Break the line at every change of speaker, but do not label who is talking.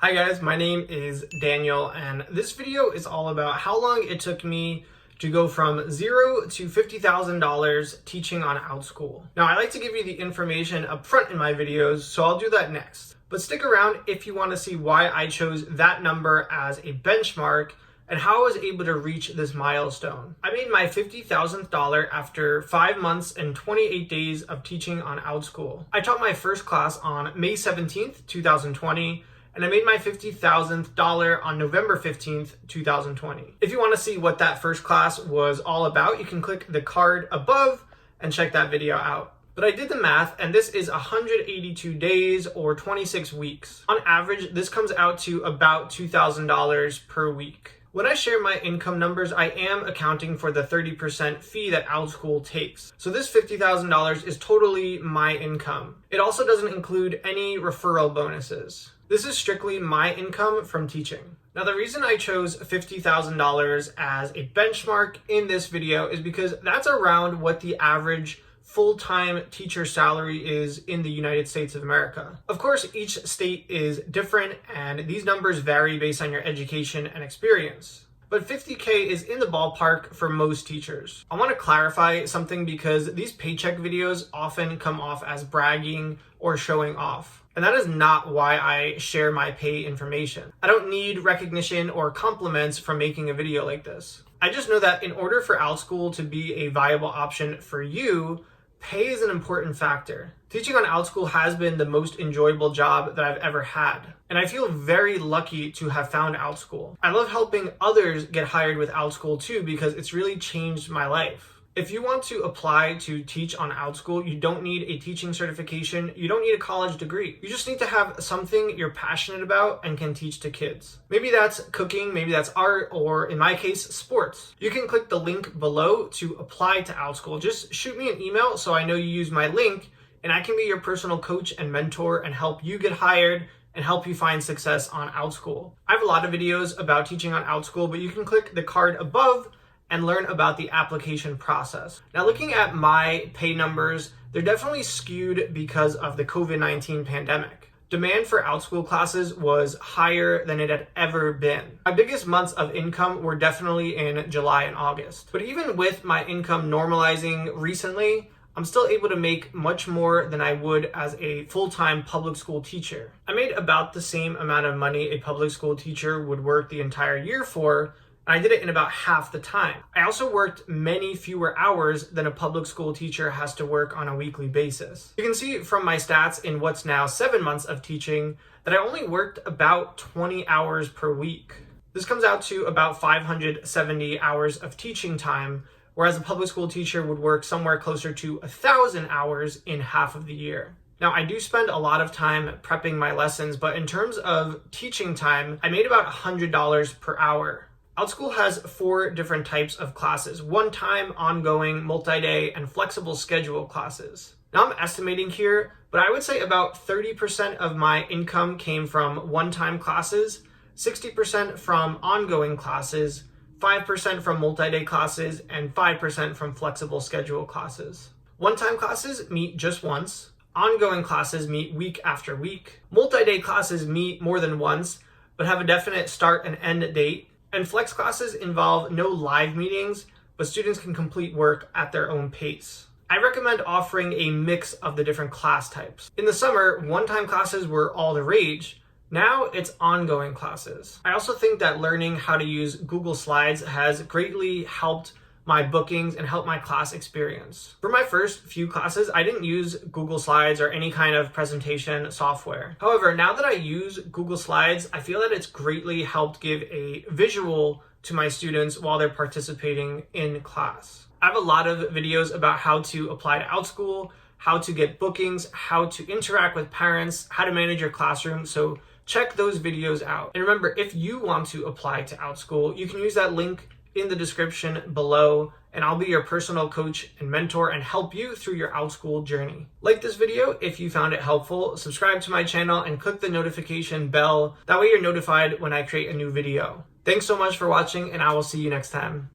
Hi guys, my name is Daniel and this video is all about how long it took me to go from $0 to $50,000 teaching on Outschool. Now I like to give you the information up front in my videos, so I'll do that next. But stick around if you want to see why I chose that number as a benchmark and how I was able to reach this milestone. I made my $50,000 after 5 months and 28 days of teaching on Outschool. I taught my first class on May 17th, 2020, and I made my $50,000 on November 15th, 2020. If you want to see what that first class was all about, you can click the card above and check that video out. But I did the math, and this is 182 days or 26 weeks. On average, this comes out to about $2,000 per week. When I share my income numbers, I am accounting for the 30% fee that Outschool takes. So this $50,000 is totally my income. It also doesn't include any referral bonuses. This is strictly my income from teaching. Now, the reason I chose $50,000 as a benchmark in this video is because that's around what the average full-time teacher salary is in the United States of America. Of course, each state is different and these numbers vary based on your education and experience. But 50K is in the ballpark for most teachers. I want to clarify something because these paycheck videos often come off as bragging or showing off. And that is not why I share my pay information. I don't need recognition or compliments from making a video like this. I just know that in order for Outschool to be a viable option for you, pay is an important factor. Teaching on Outschool has been the most enjoyable job that I've ever had, and I feel very lucky to have found Outschool. I love helping others get hired with Outschool too because it's really changed my life. If you want to apply to teach on Outschool, you don't need a teaching certification, you don't need a college degree. You just need to have something you're passionate about and can teach to kids. Maybe that's cooking, maybe that's art, or in my case, sports. You can click the link below to apply to Outschool. Just shoot me an email so I know you use my link, and I can be your personal coach and mentor and help you get hired and help you find success on Outschool. I have a lot of videos about teaching on Outschool, but you can click the card above and learn about the application process. Now, looking at my pay numbers, they're definitely skewed because of the COVID-19 pandemic. Demand for Outschool classes was higher than it had ever been. My biggest months of income were definitely in July and August. But even with my income normalizing recently, I'm still able to make much more than I would as a full-time public school teacher. I made about the same amount of money a public school teacher would work the entire year for, and I did it in about half the time. I also worked many fewer hours than a public school teacher has to work on a weekly basis. You can see from my stats in what's now 7 months of teaching that I only worked about 20 hours per week. This comes out to about 570 hours of teaching time, whereas a public school teacher would work somewhere closer to 1,000 hours in half of the year. Now, I do spend a lot of time prepping my lessons, but in terms of teaching time, I made about $100 per hour. Outschool has 4 different types of classes: one-time, ongoing, multi-day, and flexible schedule classes. Now I'm estimating here, but I would say about 30% of my income came from one-time classes, 60% from ongoing classes, 5% from multi-day classes, and 5% from flexible schedule classes. One-time classes meet just once, ongoing classes meet week after week, multi-day classes meet more than once, but have a definite start and end date, and flex classes involve no live meetings, but students can complete work at their own pace. I recommend offering a mix of the different class types. In the summer, one-time classes were all the rage. Now it's ongoing classes. I also think that learning how to use Google Slides has greatly helped my bookings and helped my class experience. For my first few classes, I didn't use Google Slides or any kind of presentation software. However, now that I use Google Slides, I feel that it's greatly helped give a visual to my students while they're participating in class. I have a lot of videos about how to apply to Outschool, how to get bookings, how to interact with parents, how to manage your classroom, so check those videos out. And remember, if you want to apply to Outschool, you can use that link in the description below, and I'll be your personal coach and mentor and help you through your Outschool journey. Like this video if you found it helpful, subscribe to my channel, and click the notification bell. That way you're notified when I create a new video. Thanks so much for watching, and I will see you next time.